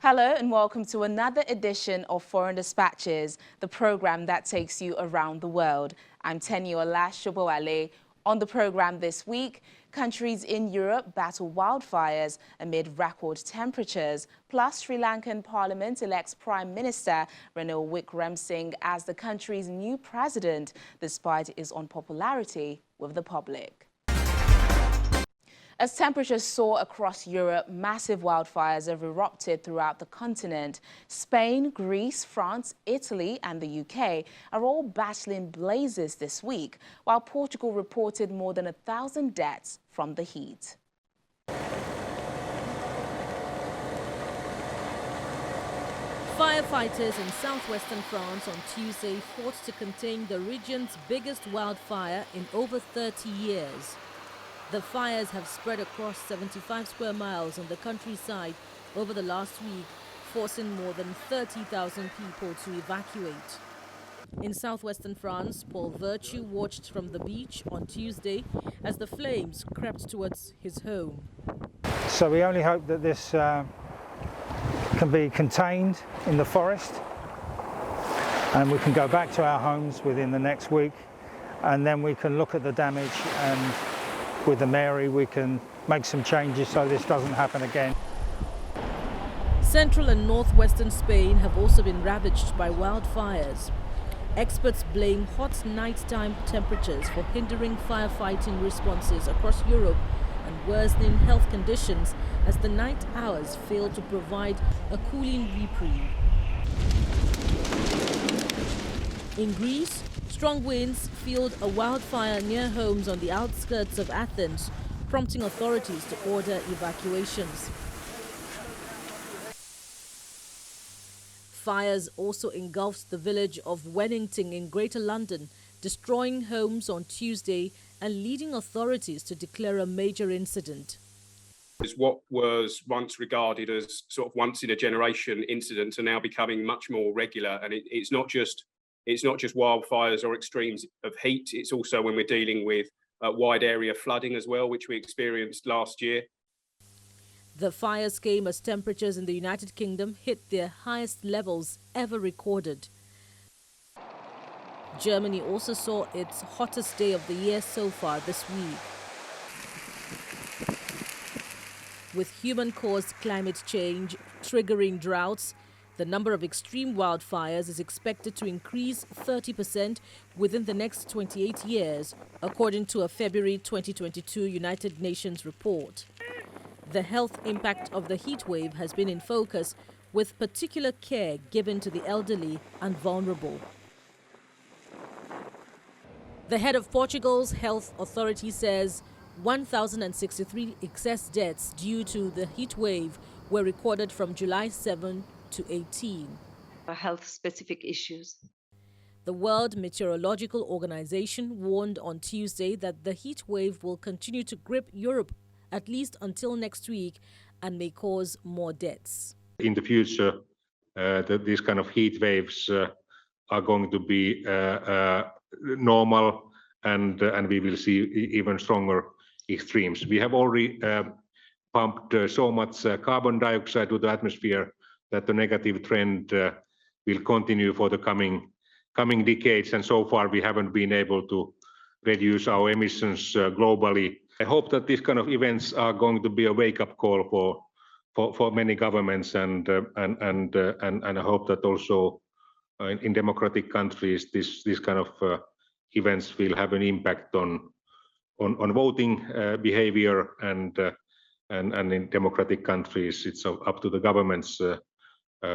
Hello and welcome to another edition of Foreign Dispatches, the program that takes you around the world. I'm Teniola Shobowale. On the program this week, countries in Europe battle wildfires amid record temperatures, plus Sri Lankan Parliament elects Prime Minister Ranil Wickremesinghe as the country's new president, despite his unpopularity with the public. As temperatures soar across Europe, massive wildfires have erupted throughout the continent. Spain, Greece, France, Italy and the UK are all battling blazes this week, while Portugal reported more than 1,000 deaths from the heat. Firefighters in southwestern France on Tuesday fought to contain the region's biggest wildfire in over 30 years. The fires have spread across 75 square miles on the countryside over the last week, forcing more than 30,000 people to evacuate. In southwestern France, Paul Virtue watched from the beach on Tuesday as the flames crept towards his home. So we only hope that this can be contained in the forest and we can go back to our homes within the next week, and then we can look at the damage, and with the Mary we can make some changes so this doesn't happen again. Central and northwestern Spain have also been ravaged by wildfires. Experts blame hot nighttime temperatures for hindering firefighting responses across Europe and worsening health conditions as the night hours fail to provide a cooling reprieve. In Greece, strong winds fueled a wildfire near homes on the outskirts of Athens, prompting authorities to order evacuations. Fires also engulfed the village of Wennington in Greater London, destroying homes on Tuesday and leading authorities to declare a major incident. What was once regarded as sort of once-in-a-generation incidents are now becoming much more regular, and it's not just wildfires or extremes of heat. It's also when we're dealing with wide area flooding as well, which we experienced last year. The fires came as temperatures in the United Kingdom hit their highest levels ever recorded. Germany also saw its hottest day of the year so far this week. With human-caused climate change triggering droughts, the number of extreme wildfires is expected to increase 30% within the next 28 years, according to a February 2022 United Nations report. The health impact of the heat wave has been in focus, with particular care given to the elderly and vulnerable. The head of Portugal's health authority says 1,063 excess deaths due to the heat wave were recorded from July 7 to 18. Health-specific issues. The World Meteorological Organization warned on Tuesday that the heat wave will continue to grip Europe at least until next week and may cause more deaths. In the future, these kind of heat waves are going to be normal, and we will see even stronger extremes. We have already pumped so much carbon dioxide to the atmosphere that the negative trend will continue for the coming decades, and so far we haven't been able to reduce our emissions globally. I hope that these kind of events are going to be a wake-up call for many governments, and I hope that also in democratic countries these kind of events will have an impact on voting behavior, and in democratic countries it's up to the governments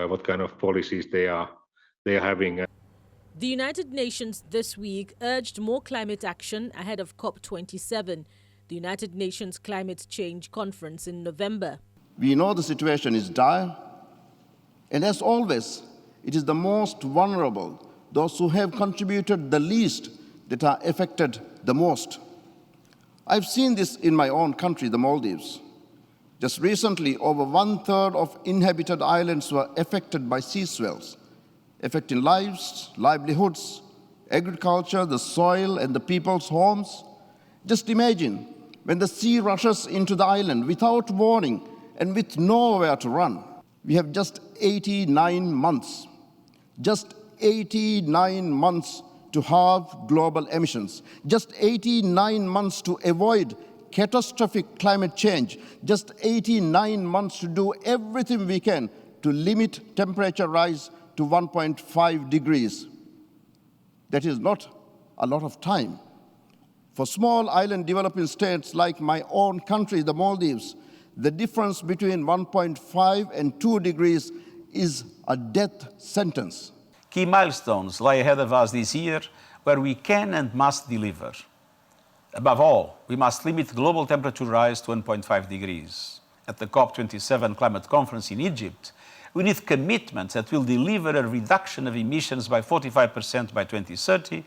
what kind of policies they are having. The United Nations this week urged more climate action ahead of COP27, the United Nations Climate Change Conference in November. We know the situation is dire, and as always, it is the most vulnerable, those who have contributed the least, that are affected the most. I've seen this in my own country, the Maldives. Just recently, over 1/3 of inhabited islands were affected by sea swells, affecting lives, livelihoods, agriculture, the soil, and the people's homes. Just imagine when the sea rushes into the island without warning and with nowhere to run. We have just 89 months to halve global emissions, just 89 months to avoid catastrophic climate change, just 89 months to do everything we can to limit temperature rise to 1.5 degrees. That is not a lot of time. For small island developing states like my own country, the Maldives, the difference between 1.5 and 2 degrees is a death sentence. Key milestones lie ahead of us this year where we can and must deliver. Above all, we must limit global temperature rise to 1.5 degrees. At the COP27 climate conference in Egypt, we need commitments that will deliver a reduction of emissions by 45% by 2030,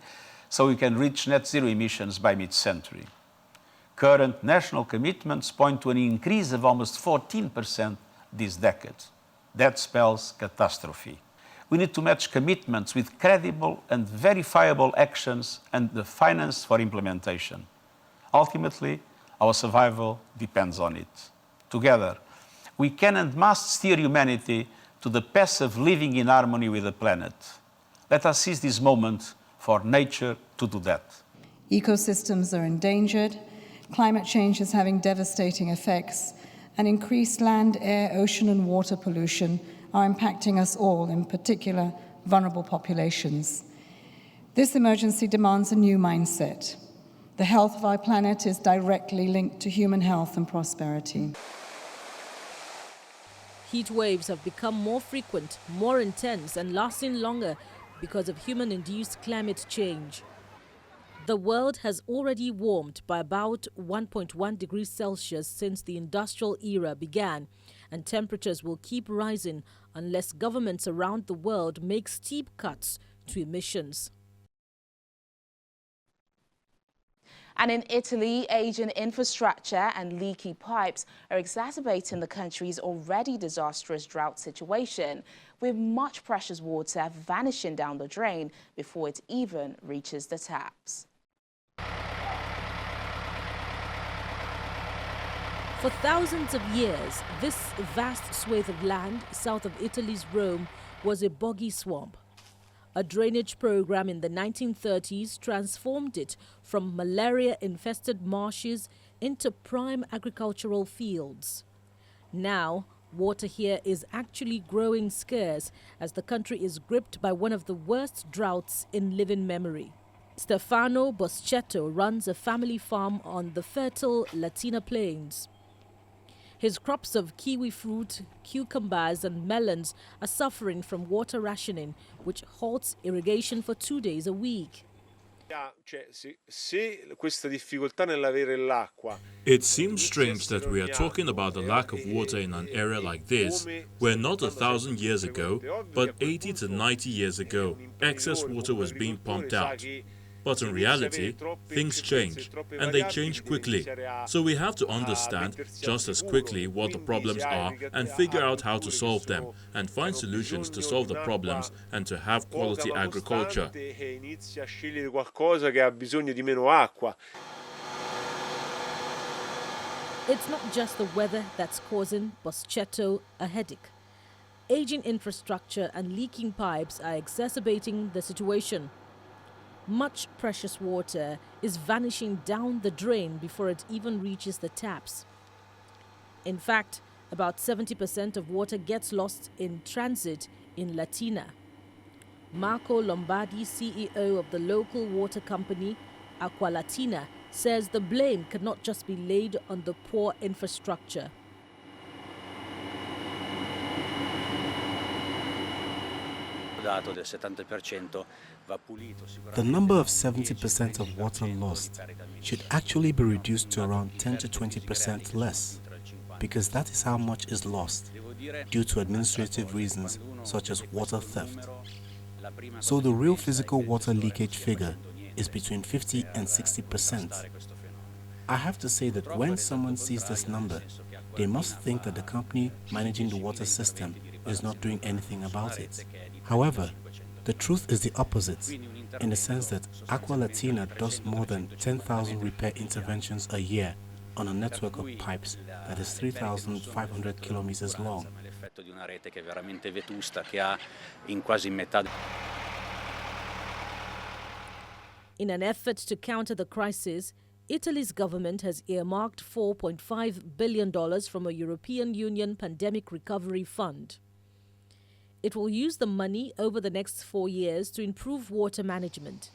so we can reach net zero emissions by mid-century. Current national commitments point to an increase of almost 14% this decade. That spells catastrophe. We need to match commitments with credible and verifiable actions and the finance for implementation. Ultimately, our survival depends on it. Together, we can and must steer humanity to the path of living in harmony with the planet. Let us seize this moment for nature to do that. Ecosystems are endangered, climate change is having devastating effects, and increased land, air, ocean, and water pollution are impacting us all, in particular vulnerable populations. This emergency demands a new mindset. The health of our planet is directly linked to human health and prosperity. Heat waves have become more frequent, more intense, and lasting longer because of human-induced climate change. The world has already warmed by about 1.1 degrees Celsius since the industrial era began, and temperatures will keep rising unless governments around the world make steep cuts to emissions. And in Italy, aging infrastructure and leaky pipes are exacerbating the country's already disastrous drought situation, with much precious water vanishing down the drain before it even reaches the taps. For thousands of years, this vast swathe of land south of Italy's Rome was a boggy swamp. A drainage program in the 1930s transformed it from malaria-infested marshes into prime agricultural fields. Now, water here is actually growing scarce as the country is gripped by one of the worst droughts in living memory. Stefano Boschetto runs a family farm on the fertile Latina plains. His crops of kiwi fruit, cucumbers and melons are suffering from water rationing, which halts irrigation for 2 days a week. It seems strange that we are talking about the lack of water in an area like this, where not 1,000 years ago, but 80 to 90 years ago, excess water was being pumped out. But in reality, things change, and they change quickly. So we have to understand just as quickly what the problems are and figure out how to solve them, and find solutions to solve the problems and to have quality agriculture. It's not just the weather that's causing Boschetto a headache. Aging infrastructure and leaking pipes are exacerbating the situation. Much precious water is vanishing down the drain before it even reaches the taps. In fact, about 70% of water gets lost in transit in Latina. Marco Lombardi, CEO of the local water company Acqua Latina, says the blame cannot just be laid on the poor infrastructure. The number of 70% of water lost should actually be reduced to around 10 to 20% less, because that is how much is lost due to administrative reasons such as water theft. So the real physical water leakage figure is between 50 and 60%. I have to say that when someone sees this number, they must think that the company managing the water system is not doing anything about it. However, the truth is the opposite, in the sense that Acqua Latina does more than 10,000 repair interventions a year on a network of pipes that is 3,500 kilometers long. In an effort to counter the crisis, Italy's government has earmarked $4.5 billion from a European Union Pandemic Recovery Fund. It will use the money over the next 4 years to improve water management.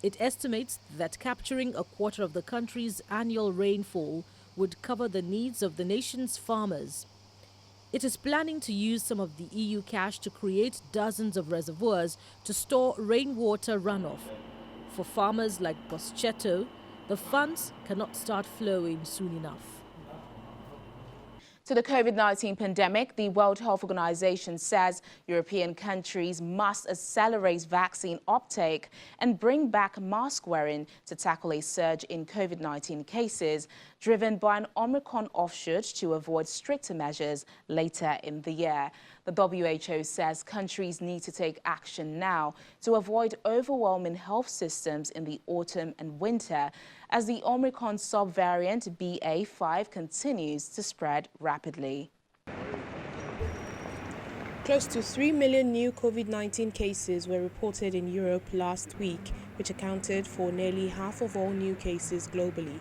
It estimates that capturing a quarter of the country's annual rainfall would cover the needs of the nation's farmers. It is planning to use some of the EU cash to create dozens of reservoirs to store rainwater runoff. For farmers like Boschetto, the funds cannot start flowing soon enough. To the COVID-19 pandemic, the World Health Organization says European countries must accelerate vaccine uptake and bring back mask wearing to tackle a surge in COVID-19 cases driven by an Omicron offshoot to avoid stricter measures later in the year. The WHO says countries need to take action now to avoid overwhelming health systems in the autumn and winter as the Omicron subvariant BA.5 continues to spread rapidly. Close to 3 million new COVID-19 cases were reported in Europe last week, which accounted for nearly half of all new cases globally.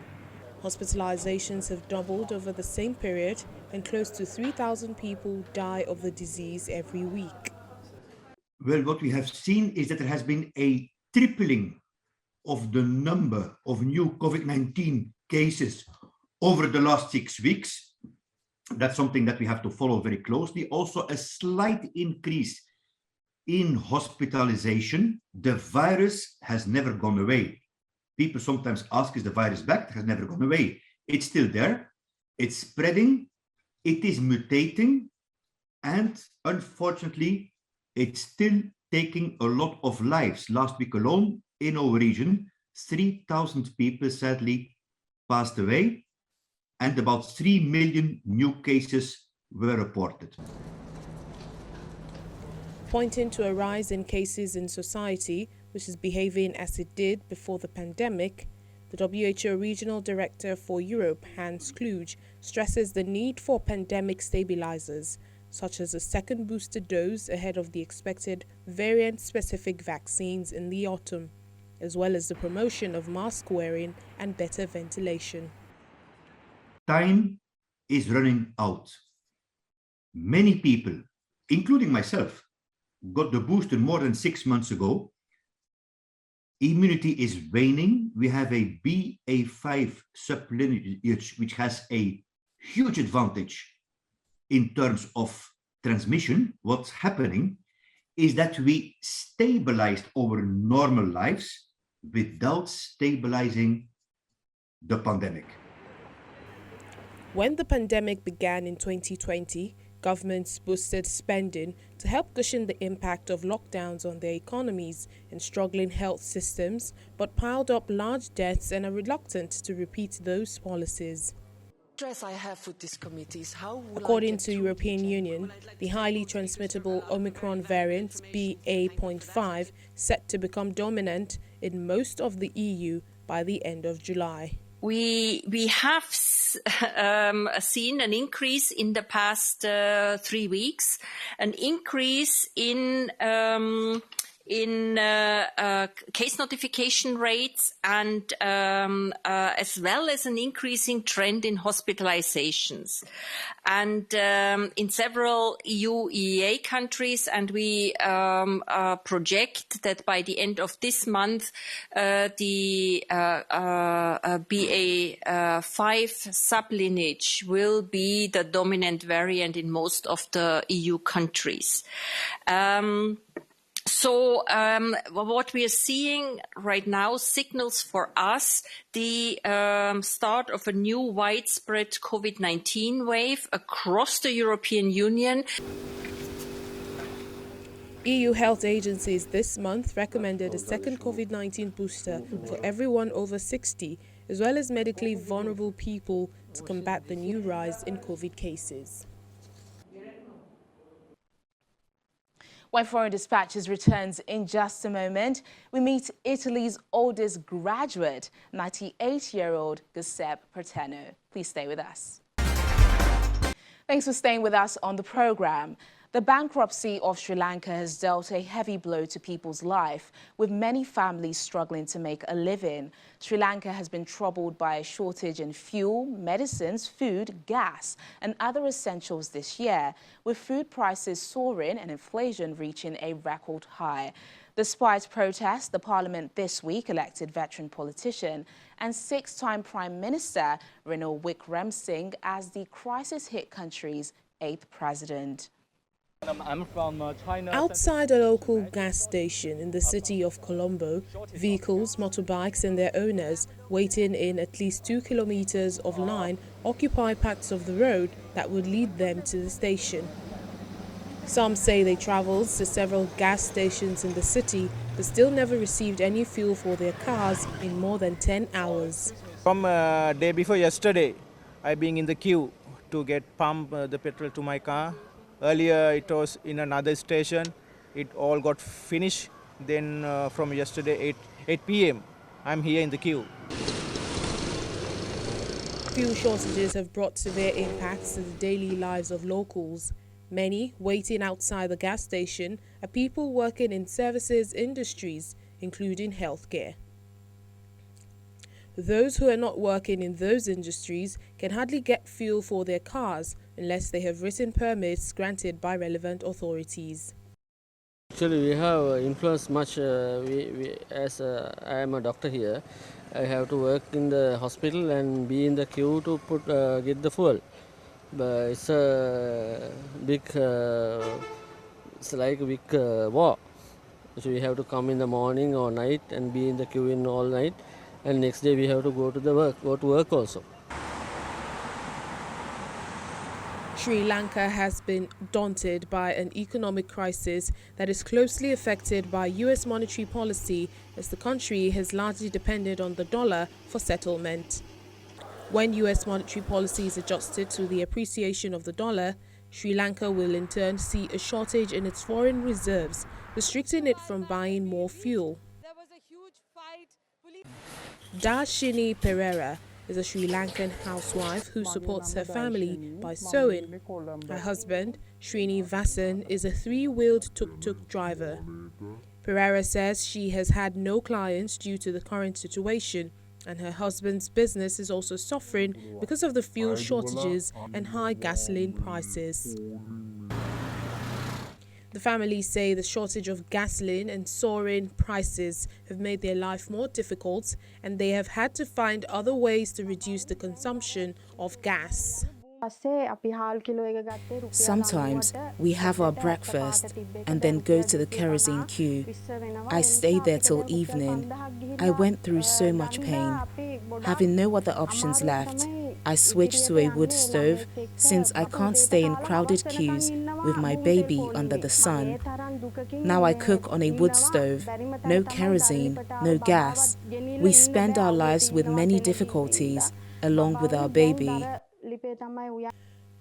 Hospitalizations have doubled over the same period, and close to 3,000 people die of the disease every week. Well, what we have seen is that there has been a tripling of the number of new COVID-19 cases over the last 6 weeks. That's something that we have to follow very closely. Also, a slight increase in hospitalization. The virus has never gone away. People sometimes ask, is the virus back? It has never gone away. It's still there. It's spreading. It is mutating. And unfortunately, it's still taking a lot of lives. Last week alone, in our region, 3,000 people sadly passed away, and about 3 million new cases were reported. Pointing to a rise in cases in society, which is behaving as it did before the pandemic, the WHO Regional Director for Europe, Hans Kluge, stresses the need for pandemic stabilizers, such as a second booster dose ahead of the expected variant-specific vaccines in the autumn, as well as the promotion of mask wearing and better ventilation. Time is running out. Many people, including myself, got the booster more than 6 months ago. Immunity is waning. We have a BA.5 sublineage, which has a huge advantage in terms of transmission. What's happening is that we stabilized our normal lives without stabilizing the pandemic. When the pandemic began in 2020, governments boosted spending to help cushion the impact of lockdowns on their economies and struggling health systems, but piled up large debts and are reluctant to repeat those policies. I have with this committee is how according to European Union, the highly transmittable Omicron variant BA.5 set to become dominant in most of the EU by the end of July. We have seen an increase in the past 3 weeks, an increase in case notification rates and as well as an increasing trend in hospitalizations. And in several EU/EEA countries, and we project that by the end of this month, the BA.5 sublineage will be the dominant variant in most of the EU countries. So what we are seeing right now signals for us the start of a new widespread COVID-19 wave across the European Union. EU health agencies this month recommended a second COVID-19 booster for everyone over 60, as well as medically vulnerable people, to combat the new rise in COVID cases. When Foreign Dispatches returns in just a moment, we meet Italy's oldest graduate, 98-year-old Giuseppe Perteno. Please stay with us. Thanks for staying with us on the program. The bankruptcy of Sri Lanka has dealt a heavy blow to people's life, with many families struggling to make a living. Sri Lanka has been troubled by a shortage in fuel, medicines, food, gas, and other essentials this year, with food prices soaring and inflation reaching a record high. Despite protests, the parliament this week elected veteran politician and six-time Prime Minister Ranil Wickremesinghe as the crisis-hit country's 8th president. I'm from China. Outside a local gas station in the city of Colombo, vehicles, motorbikes and their owners waiting in at least 2 kilometers of line occupy parts of the road that would lead them to the station. Some say they travelled to several gas stations in the city but still never received any fuel for their cars in more than 10 hours. From day before yesterday, I've been in the queue to get pump the petrol to my car. Earlier it was in another station. It all got finished. Then from yesterday 8 p.m. I'm here in the queue. Fuel shortages have brought severe impacts to the daily lives of locals. Many waiting outside the gas station are people working in services industries, including healthcare. Those who are not working in those industries can hardly get fuel for their cars unless they have written permits granted by relevant authorities. Actually, we have influenced much. As I am a doctor here, I have to work in the hospital and be in the queue to get the fuel. But it's a big, it's like a big war. So we have to come in the morning or night and be in the queue in all night, and next day we have to go to work also. Sri Lanka has been daunted by an economic crisis that is closely affected by US monetary policy, as the country has largely depended on the dollar for settlement. When US monetary policy is adjusted to the appreciation of the dollar, Sri Lanka will in turn see a shortage in its foreign reserves, restricting it from buying more fuel. Darshini Perera is a Sri Lankan housewife who supports her family by sewing. Her husband, Srini Vasan, is a three-wheeled tuk-tuk driver. Perera says she has had no clients due to the current situation, and her husband's business is also suffering because of the fuel shortages and high gasoline prices. The family say the shortage of gasoline and soaring prices have made their life more difficult, and they have had to find other ways to reduce the consumption of gas. Sometimes we have our breakfast and then go to the kerosene queue. I stayed there till evening. I went through so much pain. Having no other options left, I switched to a wood stove since I can't stay in crowded queues with my baby under the sun. Now I cook on a wood stove, no kerosene, no gas. We spend our lives with many difficulties along with our baby.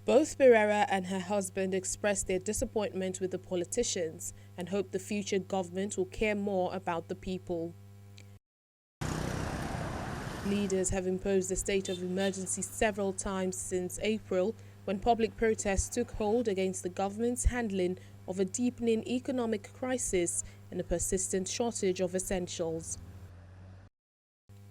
Both Perera and her husband expressed their disappointment with the politicians and hope the future government will care more about the people. Leaders have imposed a state of emergency several times since April, when public protests took hold against the government's handling of a deepening economic crisis and a persistent shortage of essentials.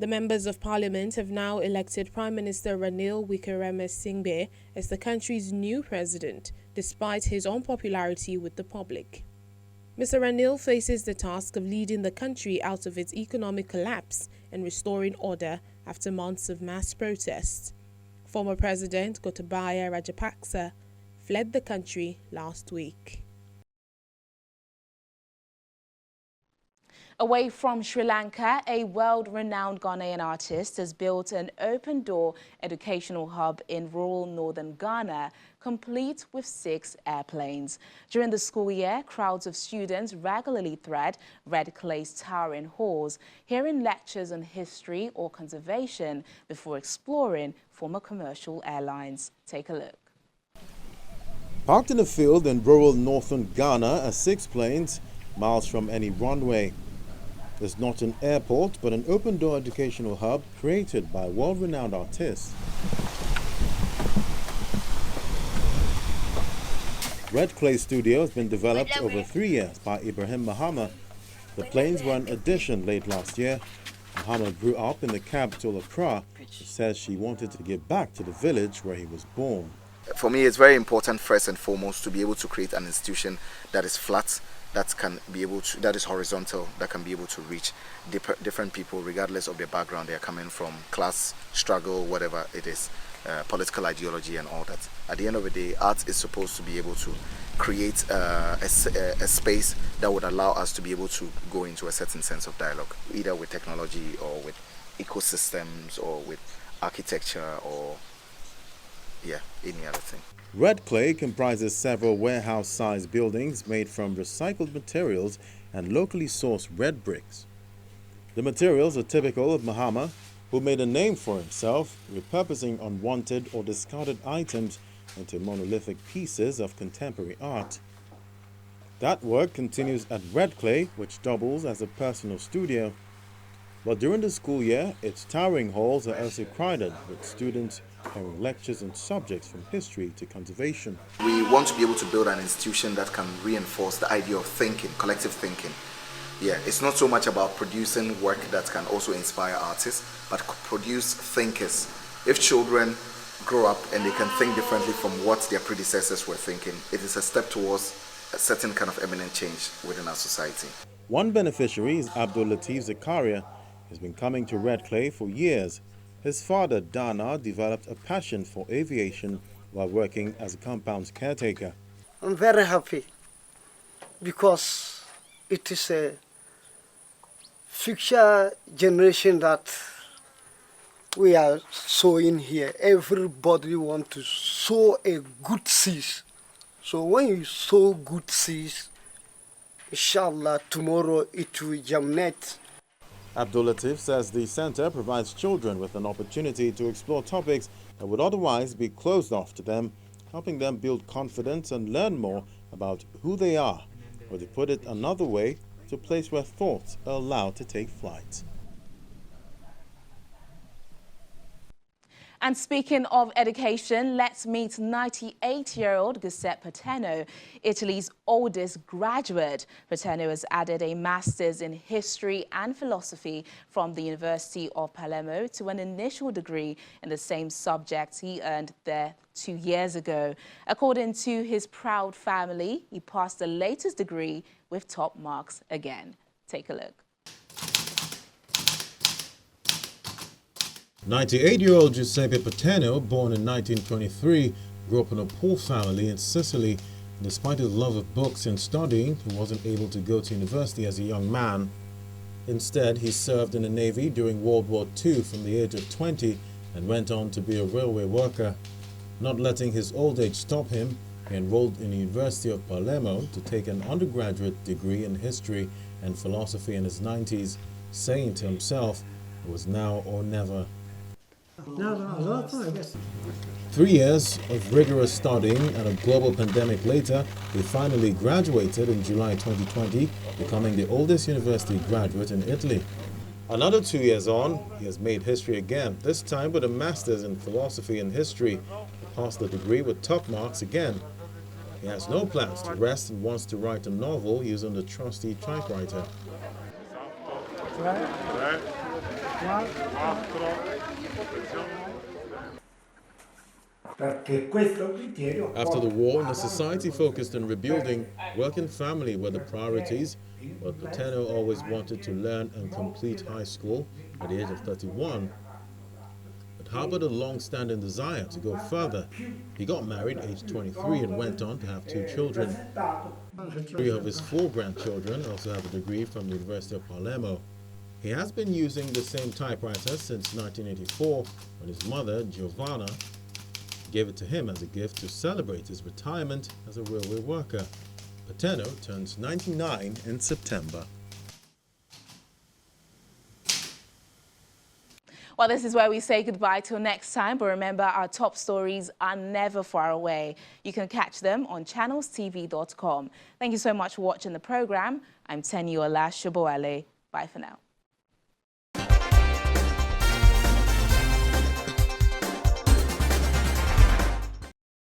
The members of parliament have now elected Prime Minister Ranil Wickremesinghe as the country's new president, despite his unpopularity with the public. Mr. Ranil faces the task of leading the country out of its economic collapse and restoring order after months of mass protests. Former President Gotabaya Rajapaksa fled the country last week. Away from Sri Lanka, a world-renowned Ghanaian artist has built an open-door educational hub in rural northern Ghana, complete with 6 airplanes. During the school year, crowds of students regularly thread red clay's towering halls, hearing lectures on history or conservation before exploring former commercial airlines. Take a look. Parked in a field in rural northern Ghana are 6 planes, miles from any runway. There's not an airport, but an open-door educational hub created by world-renowned artists. Red Clay Studio has been developed over 3 years by Ibrahim Mahama. The planes were an addition late last year. Mahama grew up in the capital Accra. She says she wanted to give back to the village where he was born. For me, it's very important first and foremost to be able to create an institution that is flat, that is horizontal, that can be able to reach different people regardless of their background they are coming from, class, struggle, whatever it is, political ideology and all that. At the end of the day, art is supposed to be able to create a space that would allow us to be able to go into a certain sense of dialogue, either with technology or with ecosystems or with architecture or any other thing. Red Clay comprises several warehouse-sized buildings made from recycled materials and locally sourced red bricks. The materials are typical of Mahama, who made a name for himself, repurposing unwanted or discarded items into monolithic pieces of contemporary art. That work continues at Red Clay, which doubles as a personal studio. But during the school year, its towering halls are also crowded with students hearing lectures on subjects from history to conservation. We want to be able to build an institution that can reinforce the idea of thinking, collective thinking. It's not so much about producing work that can also inspire artists, but produce thinkers. If children grow up and they can think differently from what their predecessors were thinking, it is a step towards a certain kind of eminent change within our society. One beneficiary is Abdul Latif Zakaria. He's been coming to Red Clay for years. His father, Dana, developed a passion for aviation while working as a compound's caretaker. I'm very happy because it is a future generation that we are sowing here. Everybody wants to sow a good seed. So when you sow good seeds, inshallah, tomorrow it will germinate. Abdul Latif says the center provides children with an opportunity to explore topics that would otherwise be closed off to them, helping them build confidence and learn more about who they are, or to put it another way, to a place where thoughts are allowed to take flight. And speaking of education, let's meet 98-year-old Giuseppe Paterno, Italy's oldest graduate. Paterno has added a master's in history and philosophy from the University of Palermo to an initial degree in the same subject he earned there 2 years ago. According to his proud family, he passed the latest degree with top marks again. Take a look. 98-year-old Giuseppe Paterno, born in 1923, grew up in a poor family in Sicily. Despite his love of books and studying, he wasn't able to go to university as a young man. Instead, he served in the Navy during World War II from the age of 20 and went on to be a railway worker. Not letting his old age stop him, he enrolled in the University of Palermo to take an undergraduate degree in history and philosophy in his 90s, saying to himself, it was now or never. 3 years of rigorous studying and a global pandemic later, he finally graduated in July 2020, becoming the oldest university graduate in Italy. Another 2 years on, he has made history again, this time with a master's in philosophy and history. He passed the degree with top marks again. He has no plans to rest and wants to write a novel using the trusty typewriter. After the war, the society focused on rebuilding, work and family were the priorities, but Paterno always wanted to learn and complete high school at the age of 31. But harbored a long-standing desire to go further. He got married aged 23 and went on to have 2 children. 3 of his 4 grandchildren also have a degree from the University of Palermo. He has been using the same typewriter since 1984, when his mother, Giovanna, gave it to him as a gift to celebrate his retirement as a railway worker. Paterno turns 99 in September. Well, this is where we say goodbye till next time. But remember, our top stories are never far away. You can catch them on channelstv.com. Thank you so much for watching the program. I'm Teniola Shobowale. Bye for now.